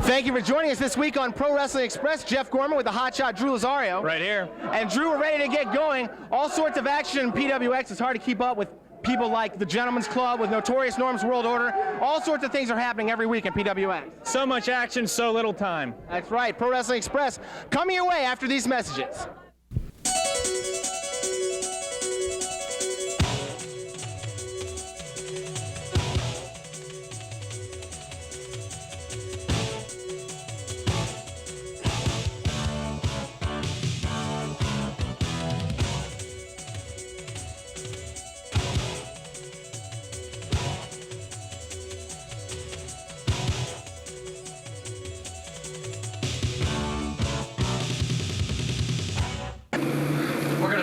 Thank you for joining us this week on Pro Wrestling Express. Jeff Gorman with the hotshot Drew Lazario. Right here. And Drew, we're ready to get going. All sorts of action in PWX. It's hard to keep up with people like the Gentleman's Club, with Notorious Norm's World Order. All sorts of things are happening every week in PWX. So much action, so little time. That's right. Pro Wrestling Express coming your way after these messages.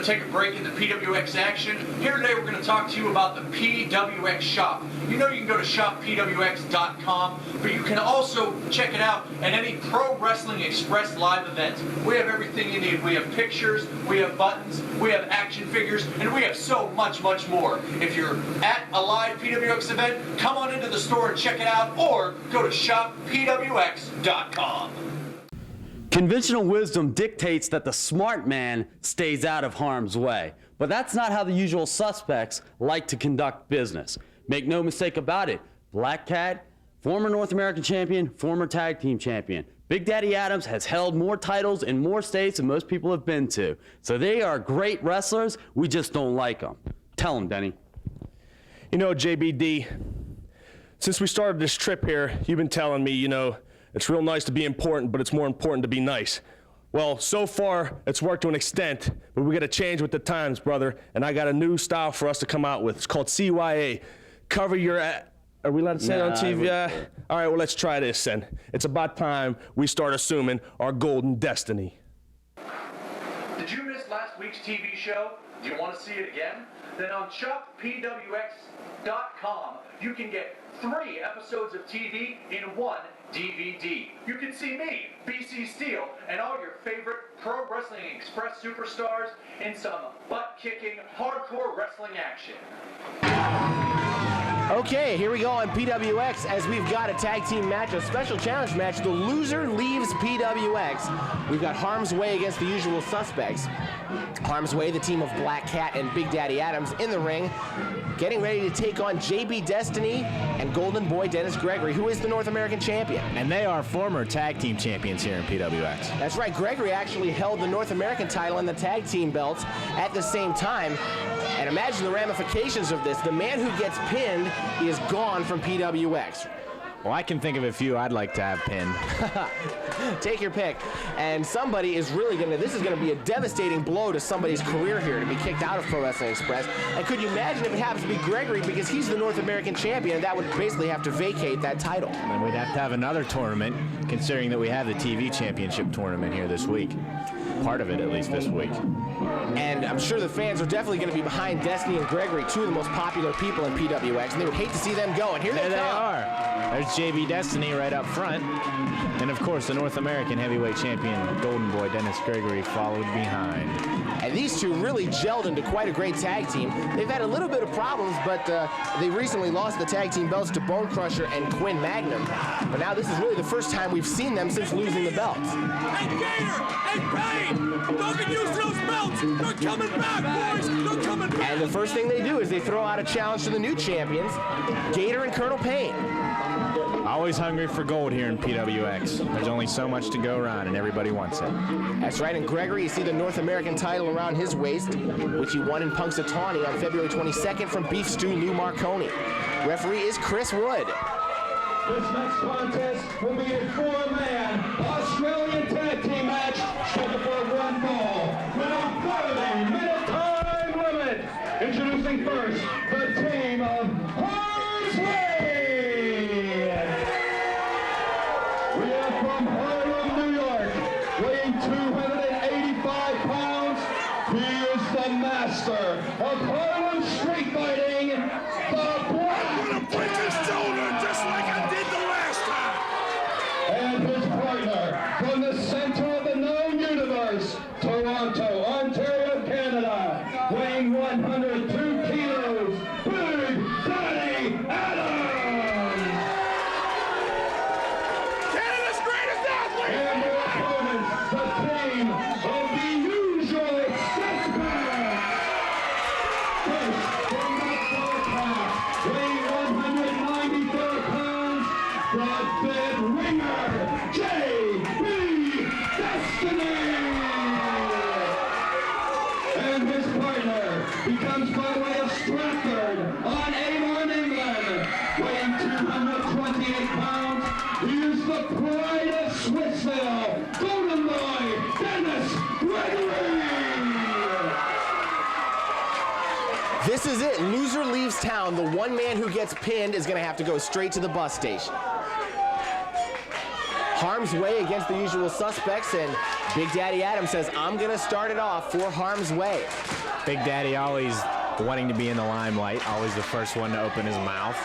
Take a break in the PWX action. Here today we're going to talk to you about the PWX shop. You know you can go to shoppwx.com, but you can also check it out at any Pro Wrestling Express live event. We have everything you need. We have pictures, we have buttons, we have action figures, and we have so much, much more. If you're at a live PWX event, come on into the store and check it out, or go to shoppwx.com. Conventional wisdom dictates that the smart man stays out of harm's way. But that's not how the usual suspects like to conduct business. Make no mistake about it, Black Cat, former North American champion, former tag team champion. Big Daddy Adams has held more titles in more states than most people have been to. So they are great wrestlers, we just don't like them. Tell them, Denny. You know, JBD, since we started this trip here, you've been telling me, you know, it's real nice to be important, but it's more important to be nice. Well, so far, it's worked to an extent, but we got to change with the times, brother, and I got a new style for us to come out with. It's called CYA. Cover your... Are we allowed to say it on TV? All right, well, let's try this then. It's about time we start assuming our golden destiny. Did you miss last week's TV show? Do you want to see it again? Then on shoppwx.com, you can get 3 episodes of TV in one DVD. You can see me, BC Steel, and all your favorite Pro Wrestling Express superstars in some butt-kicking, hardcore wrestling action. Okay, here we go on PWX as we've got a tag team match, a special challenge match. The loser leaves PWX. We've got Harm's Way against the usual suspects. Harm's Way, the team of Black Cat and Big Daddy Adams in the ring, getting ready to take on JB Destiny and Golden Boy Dennis Gregory, who is the North American champion. And they are former tag team champions here in PWX. That's right, Gregory actually held the North American title and the tag team belts at the same time. And imagine the ramifications of this. The man who gets pinned is gone from PWX. Well, I can think of a few I'd like to have pinned. Take your pick. And somebody is really this is gonna be a devastating blow to somebody's career here to be kicked out of Pro Wrestling Express. And could you imagine if it happens to be Gregory, because he's the North American champion, and that would basically have to vacate that title. And we'd have to have another tournament, considering that we have the TV championship tournament here this week. Part of it, at least, this week. And I'm sure the fans are definitely going to be behind Destiny and Gregory, 2 of the most popular people in PWX, and they would hate to see them go. And here they are. There's JB Destiny right up front. And, of course, the North American Heavyweight Champion, Golden Boy Dennis Gregory, followed behind. And these two really gelled into quite a great tag team. They've had a little bit of problems, but they recently lost the tag team belts to Bone Crusher and Quinn Magnum. But now this is really the first time we've seen them since losing the belts. Hey, Gator! Hey, Payne! Don't get used to those belts! They're coming back, boys! They're coming back! And the first thing they do is they throw out a challenge to the new champions, Gator and Colonel Payne. Always hungry for gold here in PWX. There's only so much to go around, and everybody wants it. That's right, and Gregory, you see the North American title around his waist, which he won in Punxsutawney on February 22nd from Beef Stew Lou Marconi. Referee is Chris Wood. This next contest will be a 4-man Australian tag team match scheduled for 1 fall with a 30-minute time limit. Introducing first the team of Harm's Way. We are from Harlem, New York, weighing 285 pounds. He is the master of Harlem street fighting, the Black. I'm gonna break his shoulder just like I did the last time. And his partner from the center of the known universe, Toronto, Ontario, Canada, weighing 102 kilos. 88 pounds. He is the pride of Swissville, Golden Boy, Dennis Gregory. This is it. Loser leaves town. The one man who gets pinned is going to have to go straight to the bus station. Harm's Way against the usual suspects, and Big Daddy Adams says, I'm going to start it off for Harm's Way. Big Daddy always wanting to be in the limelight, always the first one to open his mouth.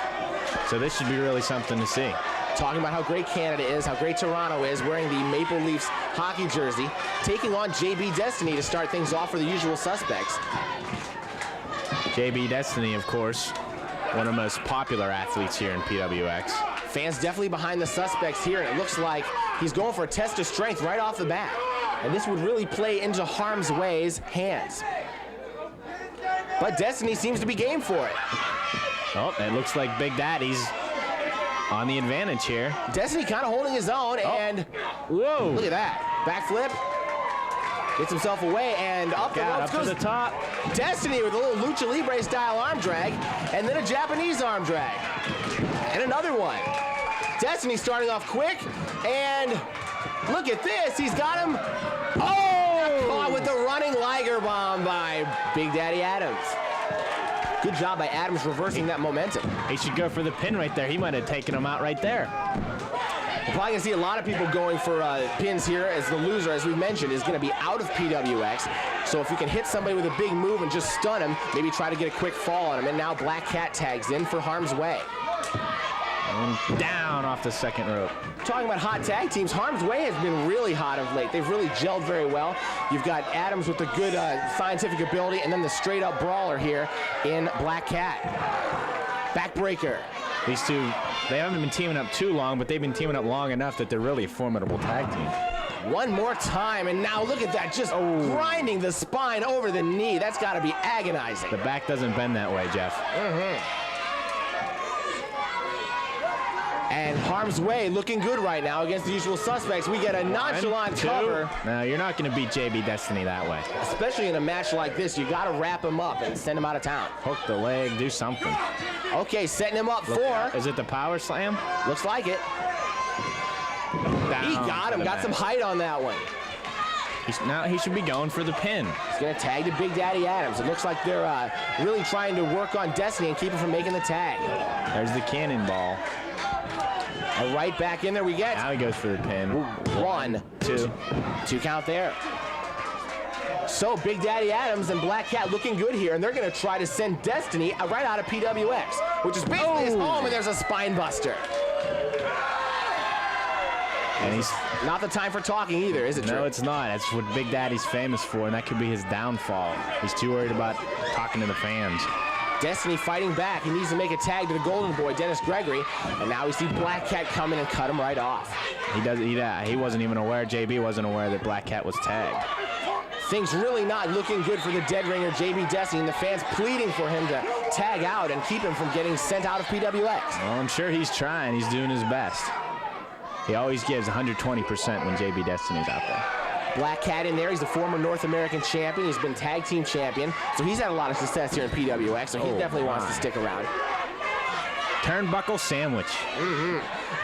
So this should be really something to see. Talking about how great Canada is, how great Toronto is, wearing the Maple Leafs hockey jersey, taking on JB Destiny to start things off for the usual suspects. JB Destiny, of course, one of the most popular athletes here in PWX. Fans definitely behind the suspects here, and it looks like he's going for a test of strength right off the bat. And this would really play into Harm's Way's hands. But Destiny seems to be game for it. Oh, it looks like Big Daddy's on the advantage here. Destiny kind of holding his own, and Whoa! look at that. Backflip. Gets himself away, and up the ropes Up to goes the top. Destiny with a little Lucha Libre style arm drag, and then a Japanese arm drag. And another one. Destiny starting off quick, and look at this. He's got him. Oh! Caught with the running Liger Bomb by Big Daddy Adams. Good job by Adams reversing that momentum. He should go for the pin right there. He might have taken him out right there. We're probably going to see a lot of people going for pins here, as the loser, as we mentioned, is going to be out of PWX. So if you can hit somebody with a big move and just stun him, maybe try to get a quick fall on him. And now Black Cat tags in for Harm's Way. And down off the second rope. Talking about hot tag teams, Harm's Way has been really hot of late. They've really gelled very well. You've got Adams with the good scientific ability, and then the straight-up brawler here in Black Cat. Backbreaker. These two, they haven't been teaming up too long, but they've been teaming up long enough that they're really a formidable tag team. One more time, and now look at that, just grinding the spine over the knee. That's got to be agonizing. The back doesn't bend that way, Jeff. And Harm's Way looking good right now against the usual suspects. We get a nonchalant cover. No, you're not going to beat JB Destiny that way. Especially in a match like this, you got to wrap him up and send him out of town. Hook the leg, do something. Okay, setting him up for. Is it the power slam? Looks like it. He got him, got some height on that one. Now he should be going for the pin. He's going to tag to Big Daddy Adams. It looks like they're really trying to work on Destiny and keep him from making the tag. There's the cannonball. Right back in there we get. Now he goes for the pin. 1, 2. 2 count there. So Big Daddy Adams and Black Cat looking good here, and they're going to try to send Destiny right out of PWX, which is basically his home, and there's a spine buster. And he's not the time for talking either, is it? No, Drew? it's not. That's what Big Daddy's famous for, and that could be his downfall. He's too worried about talking to the fans. Destiny fighting back. He needs to make a tag to the Golden Boy, Dennis Gregory, and now we see Black Cat come in and cut him right off. He wasn't even aware. JB wasn't aware that Black Cat was tagged. Things really not looking good for the dead ringer, JB Destiny, and the fans pleading for him to tag out and keep him from getting sent out of PWX. Well, I'm sure he's trying. He's doing his best. He always gives 120% when JB Destiny's out there. Black Cat in there. He's the former North American champion. He's been tag team champion. So he's had a lot of success here in PWX, so he definitely wants to stick around. Turnbuckle sandwich.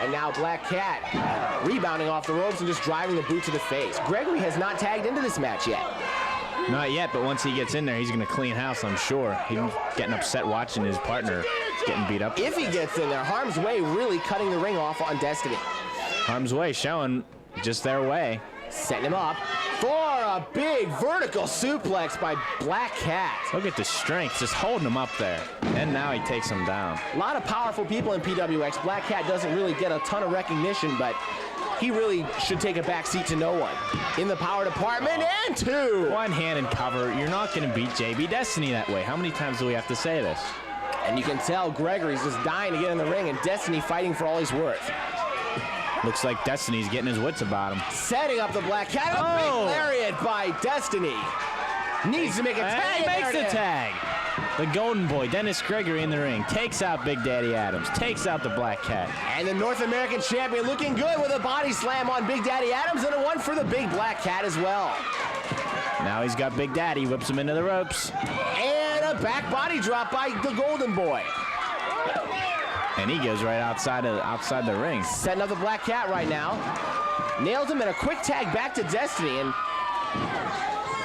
And now Black Cat rebounding off the ropes and just driving the boot to the face. Gregory has not tagged into this match yet. Not yet, but once he gets in there, he's going to clean house, I'm sure. He's getting upset watching his partner getting beat up. If he gets in there, Harm's Way really cutting the ring off on Destiny. Harm's Way showing just their way. Setting him up for a big vertical suplex by Black Cat. Look at the strength, just holding him up there. And now he takes him down. A lot of powerful people in PWX. Black Cat doesn't really get a ton of recognition, but he really should take a back seat to no one. In the power department, and 2. One hand and cover. You're not going to beat JB Destiny that way. How many times do we have to say this? And you can tell Gregory's just dying to get in the ring, and Destiny fighting for all he's worth. Looks like Destiny's getting his wits about him. Setting up the Black Cat. A big lariat by Destiny. Needs to make a tag. He makes the tag. The Golden Boy, Dennis Gregory in the ring. Takes out Big Daddy Adams. Takes out the Black Cat. And the North American champion looking good with a body slam on Big Daddy Adams and a one for the big Black Cat as well. Now he's got Big Daddy. Whips him into the ropes. And a back body drop by the Golden Boy. And he goes right outside the ring. Setting up the Black Cat right now. Nails him in a quick tag back to Destiny, and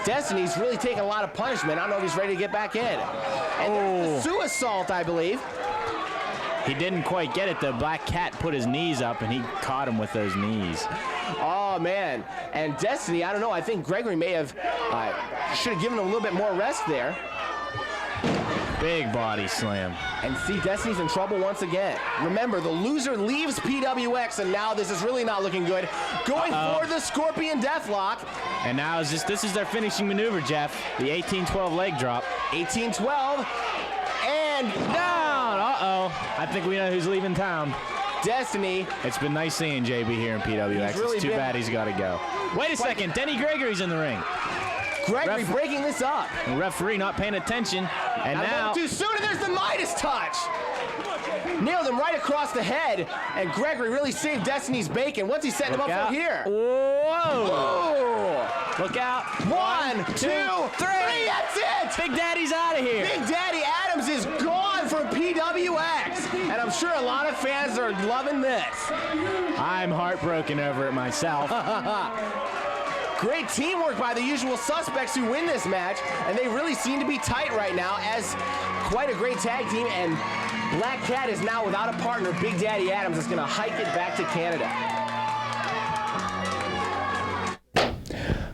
Destiny's really taking a lot of punishment. I don't know if he's ready to get back in. And the Suicide, I believe. He didn't quite get it. The Black Cat put his knees up, and he caught him with those knees. Oh, man. And Destiny, I don't know. I think Gregory may have should have given him a little bit more rest there. Big body slam. And see, Destiny's in trouble once again. Remember, the loser leaves PWX, and now this is really not looking good. Going for the Scorpion Deathlock. And now this is their finishing maneuver, Jeff. The 18-12 leg drop. 18-12. And down. I think we know who's leaving town. Destiny. It's been nice seeing JB here in PWX. It's too bad he's got to go. Wait a second. Denny Gregory's in the ring. Gregory breaking this up. The referee not paying attention. And now too soon, and there's the Midas touch. Nailed him right across the head, and Gregory really saved Destiny's bacon. What's he setting him up for here? Whoa! Look out. 1, 2, 3. That's it. Big Daddy's out of here. Big Daddy Adams is gone from PWX, and I'm sure a lot of fans are loving this. I'm heartbroken over it myself. Great teamwork by the usual suspects who win this match, and they really seem to be tight right now as quite a great tag team, and Black Cat is now without a partner. Big Daddy Adams is going to hike it back to Canada.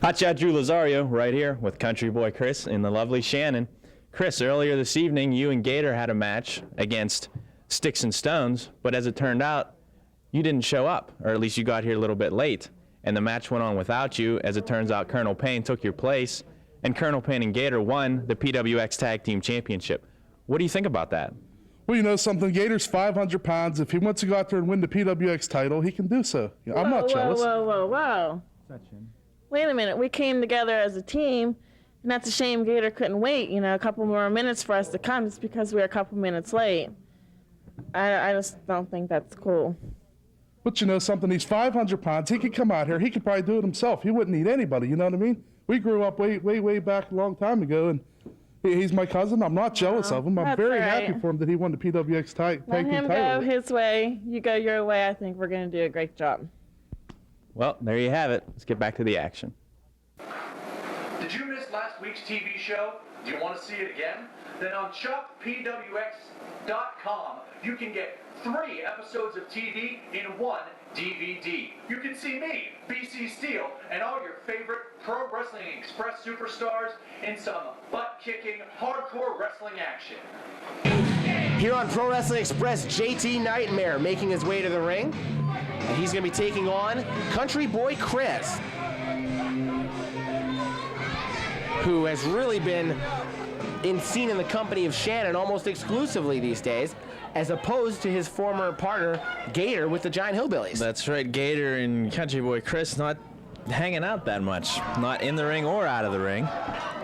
Hotshot Drew Lazario right here with Country Boy Chris and the lovely Shannon. Chris, earlier this evening, you and Gator had a match against Sticks and Stones, but as it turned out, you didn't show up, or at least you got here a little bit late. And the match went on without you. As it turns out, Colonel Payne took your place, and Colonel Payne and Gator won the PWX Tag Team Championship. What do you think about that? Well, you know something, Gator's 500 pounds. If he wants to go out there and win the PWX title, he can do so. I'm not jealous. Whoa. Wait a minute. We came together as a team, and that's a shame Gator couldn't wait, a couple more minutes for us to come just because we were a couple minutes late. I just don't think that's cool. But you know something, he's 500 pounds. He could come out here. He could probably do it himself. He wouldn't need anybody, you know what I mean? We grew up way back a long time ago, and he's my cousin. I'm not jealous of him. I'm very happy for him that he won the PWX tag team title. Let him go his way. You go your way. I think we're going to do a great job. Well, there you have it. Let's get back to the action. Did you miss last week's TV show? Do you want to see it again? Then on ShopPWX.com, you can get 3 episodes of TV in 1 DVD. You can see me, BC Steele, and all your favorite Pro Wrestling Express superstars in some butt-kicking, hardcore wrestling action. Here on Pro Wrestling Express, JT Nightmare making his way to the ring. And he's going to be taking on Country Boy Chris, who has really been seen in the company of Shannon almost exclusively these days, as opposed to his former partner, Gator, with the Giant Hillbillies. That's right, Gator and Country Boy Chris not hanging out that much, not in the ring or out of the ring.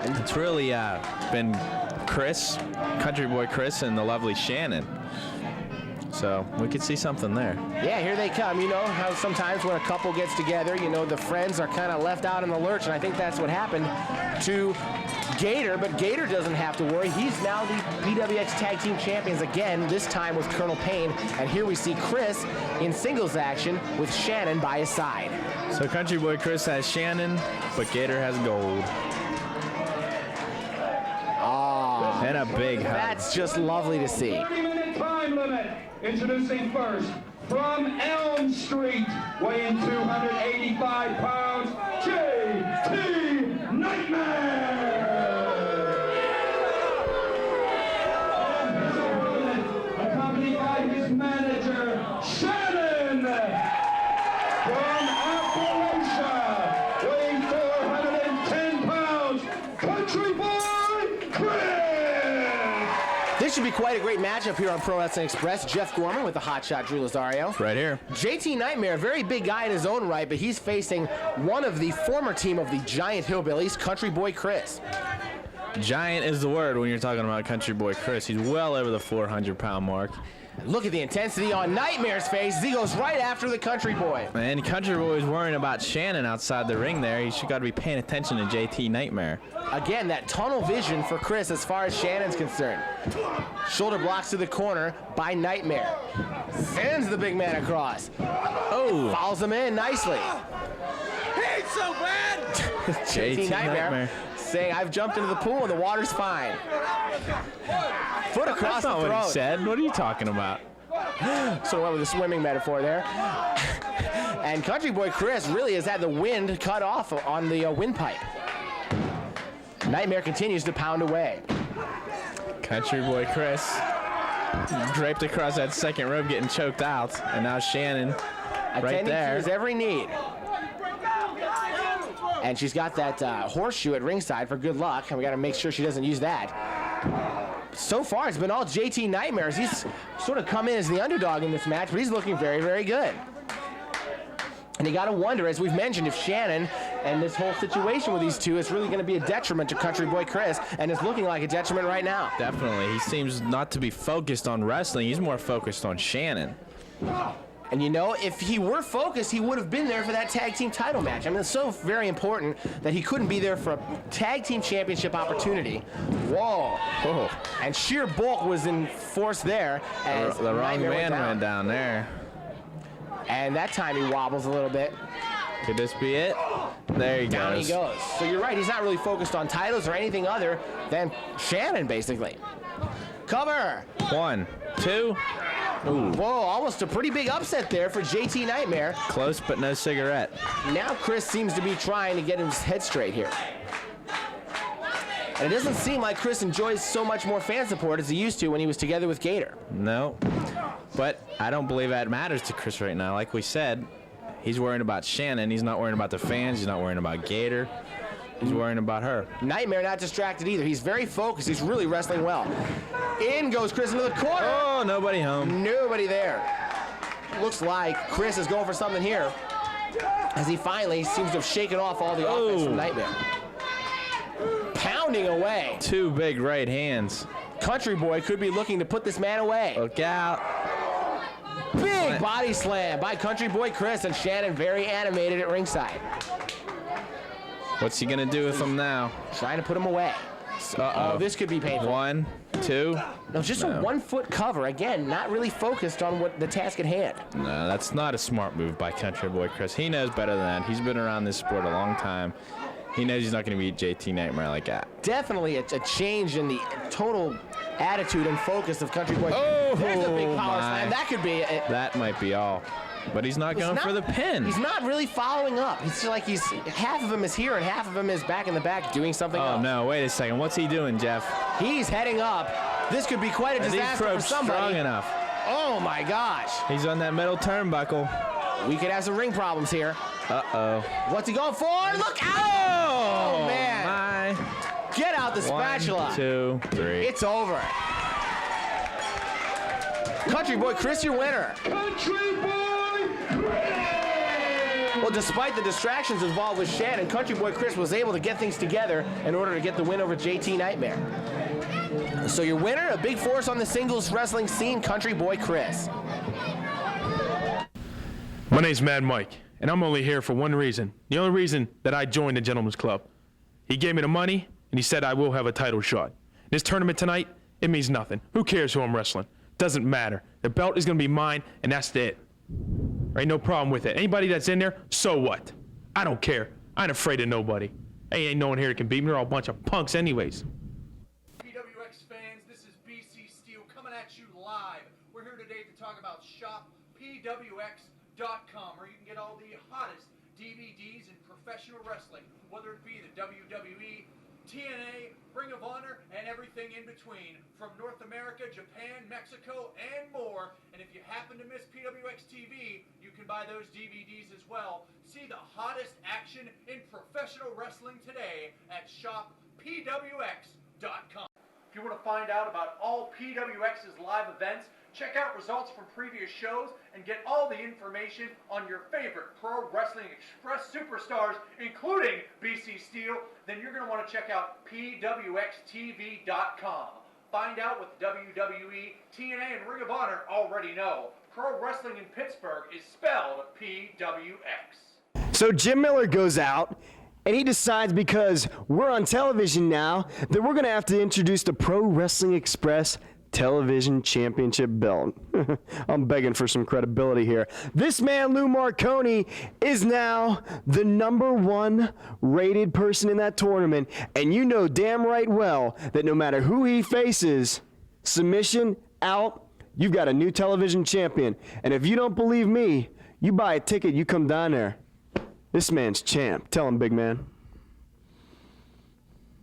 It's really been Chris, Country Boy Chris, and the lovely Shannon. So we could see something there. Yeah, here they come. You know how sometimes when a couple gets together, the friends are kind of left out in the lurch, and I think that's what happened to Gator, but Gator doesn't have to worry. He's now the PWX Tag Team Champions again, this time with Colonel Payne, and here we see Chris in singles action with Shannon by his side. So Country Boy Chris has Shannon, but Gator has gold. Ah, and a big hug. That's just lovely to see. 30-minute time limit. Introducing first, from Elm Street, weighing 285 pounds, JT Nightmare! His opponent, accompanied by his manager, Shannon! From Appalachia, weighing 410 pounds, Country Boy Chris! This should be quite a great matchup here on Pro Wrestling Express. Jeff Gorman with the hotshot Drew Lazario. Right here. JT Nightmare, a very big guy in his own right, but he's facing one of the former team of the Giant Hillbillies, Country Boy Chris. Giant is the word when you're talking about Country Boy Chris. He's well over the 400-pound mark. Look at the intensity on Nightmare's face as he goes right after the Country Boy. And Country Boy is worrying about Shannon outside the ring there. He should got to be paying attention to JT Nightmare. Again, that tunnel vision for Chris as far as Shannon's concerned. Shoulder blocks to the corner by Nightmare. Sends the big man across. Oh. Follows him in nicely. He ain't so bad. JT Nightmare saying, I've jumped into the pool and the water's fine. Foot across That's not the throat. what he said. What are you talking about? Sort of went with a swimming metaphor there. And Country Boy Chris really has had the wind cut off on the windpipe. Nightmare continues to pound away. Country Boy Chris draped across that second rope getting choked out. And now Shannon right Attending to there. his every need. And she's got that horseshoe at ringside for good luck, and we got to make sure she doesn't use that. So far, it's been all JT Nightmares. He's sort of come in as the underdog in this match, but he's looking very, very good. And you got to wonder, as we've mentioned, if Shannon and this whole situation with these two is really going to be a detriment to Country Boy Chris, and it's looking like a detriment right now. Definitely. He seems not to be focused on wrestling. He's more focused on Shannon. And you know, if he were focused, he would have been there for that tag team title match. I mean, it's so very important that he couldn't be there for a tag team championship opportunity. Whoa. Oh. And sheer bulk was in force there. As The wrong Nightmare man went down there. And that time he wobbles a little bit. Could this be it? There he Down goes. he goes. So you're right, he's not really focused on titles or anything other than Shannon, basically. Cover. 1, 2. Ooh. Whoa, almost a pretty big upset there for JT Nightmare. Close, but no cigarette. Now Chris seems to be trying to get his head straight here. And it doesn't seem like Chris enjoys so much more fan support as he used to when he was together with Gator. No. But I don't believe that matters to Chris right now. Like we said, he's worrying about Shannon. He's not worrying about the fans. He's not worrying about Gator. He's worrying about her. Nightmare not distracted either. He's very focused. He's really wrestling well. In goes Chris into the corner. Oh, nobody home. Nobody there. Looks like Chris is going for something here as he finally seems to have shaken off all the offense from Nightmare. Pounding away. 2 big right hands. Country Boy could be looking to put this man away. Look out. Big body slam by Country Boy Chris, and Shannon very animated at ringside. What's he going to do with him now? Trying to put him away. Uh-oh. Oh, this could be painful. 1, 2. No, just a 1-foot cover. Again, not really focused on what the task at hand. No, that's not a smart move by Country Boy Chris. He knows better than that. He's been around this sport a long time. He knows he's not going to beat JT Nightmare like that. Definitely a change in the total attitude and focus of Country Boy. Oh, there's a big power my. slam. That could be it. That might be all. But he's not going for the pin. He's not really following up. It's like he's half of him is here and half of him is back in the back doing something else. Oh, no. Wait a second. What's he doing, Jeff? He's heading up. This could be quite a disaster for somebody. Strong enough. Oh, my gosh. He's on that middle turnbuckle. We could have some ring problems here. Uh-oh. What's he going for? Look out! Oh, man. My. Get out the spatula. 1, 2, 3. It's over. Country Boy Chris, your winner. Country Boy Chris! Well, despite the distractions involved with Shannon, Country Boy Chris was able to get things together in order to get the win over JT Nightmare. So your winner, a big force on the singles wrestling scene, Country Boy Chris. My name's Mad Mike, and I'm only here for one reason. The only reason that I joined the Gentleman's Club. He gave me the money, and he said I will have a title shot. This tournament tonight, it means nothing. Who cares who I'm wrestling? Doesn't matter. The belt is going to be mine, and that's it. There ain't no problem with it. Anybody that's in there, so what? I don't care. I ain't afraid of nobody. Ain't no one here that can beat me. They're all a bunch of punks anyways. PWX fans, this is BC Steel coming at you live. We're here today to talk about ShopPWX.com, where you can get all the hottest DVDs in professional wrestling, whether it be the WWE, TNA, Ring of Honor, and everything in between, from North America, Japan, Mexico, and more. And if you happen to miss PWX TV, you can buy those DVDs as well. See the hottest action in professional wrestling today at ShopPWX.com. If you want to find out about all PWX's live events, Check out results from previous shows and get all the information on your favorite Pro Wrestling Express superstars, including BC Steel. Then you're going to want to check out PWXTV.com. Find out what the WWE, TNA, and Ring of Honor already know. Pro wrestling in Pittsburgh is spelled PWX. So Jim Miller goes out, and he decides, because we're on television now, that we're going to have to introduce the Pro Wrestling Express Television Championship belt. I'm begging for some credibility here. This man, Lou Marconi, is now the #1 rated person in that tournament, and you know damn right well that no matter who he faces, submission, out, you've got a new television champion. And if you don't believe me, you buy a ticket, you come down there. This man's champ. Tell him, big man.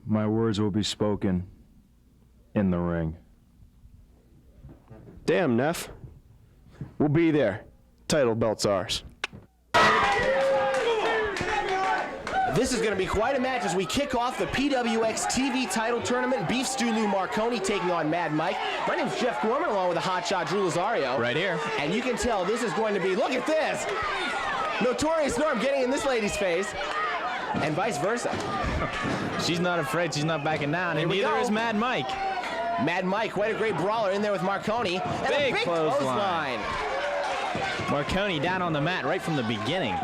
My words will be spoken in the ring. Damn, Neff. We'll be there. Title belt's ours. This is going to be quite a match as we kick off the PWX TV title tournament. Beef Stew Lou Marconi taking on Mad Mike. My name's Jeff Gorman, along with the hotshot Drew Lazario. Right here. And you can tell this is going to be, look at this! Notorious Norm getting in this lady's face, and vice versa. She's not afraid. She's not backing down, and neither is Mad Mike. Mad Mike, quite a great brawler in there with Marconi. And Big a big clothesline. Marconi down on the mat right from the beginning.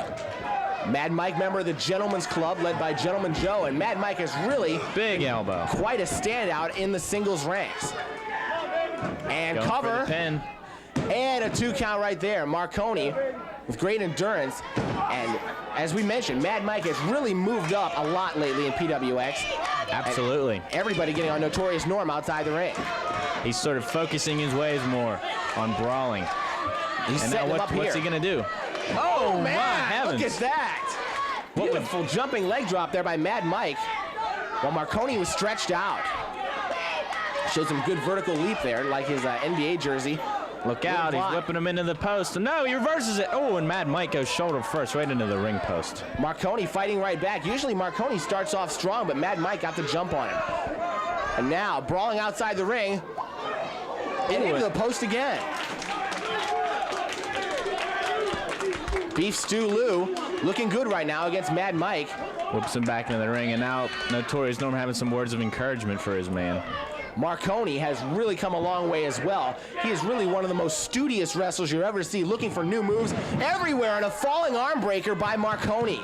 Mad Mike, member of the Gentleman's Club, led by Gentleman Joe, and Mad Mike is really big elbow, quite a standout in the singles ranks. And going cover, for the pin. And a 2 count right there. Marconi with great endurance, and as we mentioned, Mad Mike has really moved up a lot lately in PWX. Absolutely. And everybody getting on Notorious Norm outside the ring. He's sort of focusing his ways more on brawling. He's and setting now him up here. what's he gonna do? Oh man, my heavens. look at that. Beautiful jumping leg drop there by Mad Mike, while Marconi was stretched out. Showed some good vertical leap there, like his NBA jersey. Look out, he's whipping him into the post. No, he reverses it. Oh, and Mad Mike goes shoulder first right into the ring post. Marconi fighting right back. Usually Marconi starts off strong, but Mad Mike got the jump on him. And now, brawling outside the ring, into the post again. Beef Stew Lou looking good right now against Mad Mike. Whips him back into the ring, and now Notorious Norm having some words of encouragement for his man. Marconi has really come a long way as well. He is really one of the most studious wrestlers you'll ever see, looking for new moves everywhere, and a falling arm breaker by Marconi.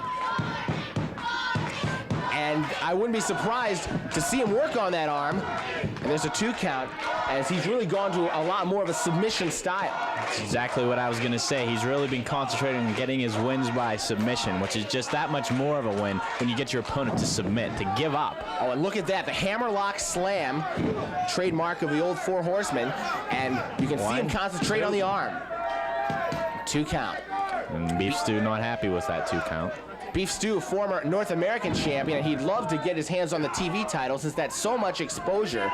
And I wouldn't be surprised to see him work on that arm. And there's a 2 count, as he's really gone to a lot more of a submission style. That's exactly what I was going to say. He's really been concentrating on getting his wins by submission, which is just that much more of a win when you get your opponent to submit, to give up. Oh, and look at that, the hammerlock slam, trademark of the old Four Horsemen, and you can see him concentrate on the arm. 2 count. And Beef Stew not happy with that 2 count. Beef Stew, former North American champion, and he'd love to get his hands on the TV title since that's so much exposure.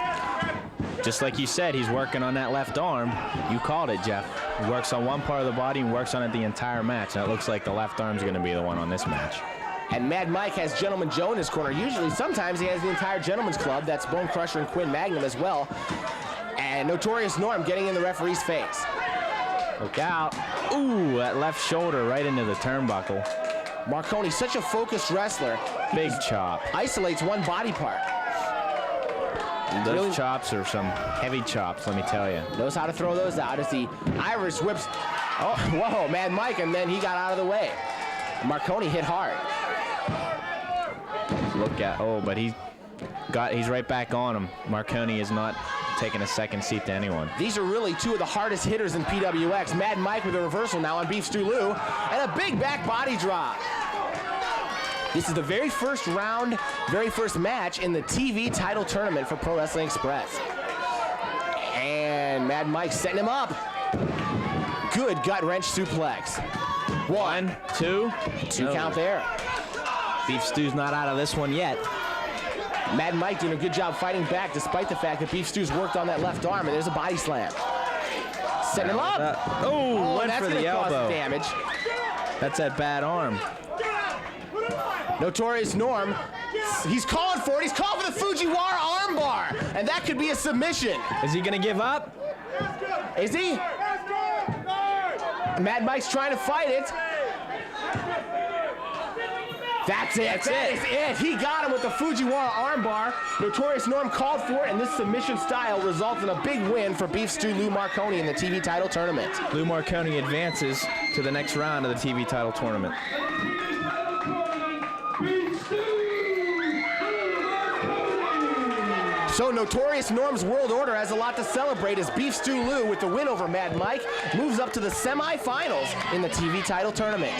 Just like you said, he's working on that left arm. You called it, Jeff. He works on one part of the body and works on it the entire match, and it looks like the left arm's going to be the one on this match. And Mad Mike has Gentleman Joe in his corner. Usually, sometimes he has the entire Gentleman's Club. That's Bone Crusher and Quinn Magnum as well. And Notorious Norm getting in the referee's face. Look out. Ooh, that left shoulder right into the turnbuckle. Marconi, such a focused wrestler. Big chop. Isolates one body part. Those really chops are some heavy chops, let me tell you. Knows how to throw those out as the Irish whips. Oh, whoa, Mad Mike, and then he got out of the way. Marconi hit hard. Look at, but he's right back on him. Marconi is not taking a second seat to anyone. These are really 2 of the hardest hitters in PWX. Mad Mike with a reversal now on Beef Stew Lou, and a big back body drop. This is the very first round, very first match in the TV title tournament for Pro Wrestling Express. And Mad Mike setting him up. Good gut wrench suplex. 1, 2, 2 count there. Beef Stew's not out of this one yet. Mad Mike doing a good job fighting back despite the fact that Beef Stew's worked on that left arm, and there's a body slam. Setting him up. Went that's for gonna the cause elbow. Damage. That's that bad arm. Notorious Norm, he's calling for it. He's calling for the Fujiwara armbar, and that could be a submission. Is he gonna give up? Is he? Mad Mike's trying to fight it. That's it. That is it. He got him with the Fujiwara armbar. Notorious Norm called for it, and this submission style results in a big win for Beef Stew Lou Marconi in the TV title tournament. Lou Marconi advances to the next round of the TV title tournament. So Notorious Norm's world order has a lot to celebrate as Beef Stew Lou, with the win over Mad Mike, moves up to the semifinals in the TV title tournament.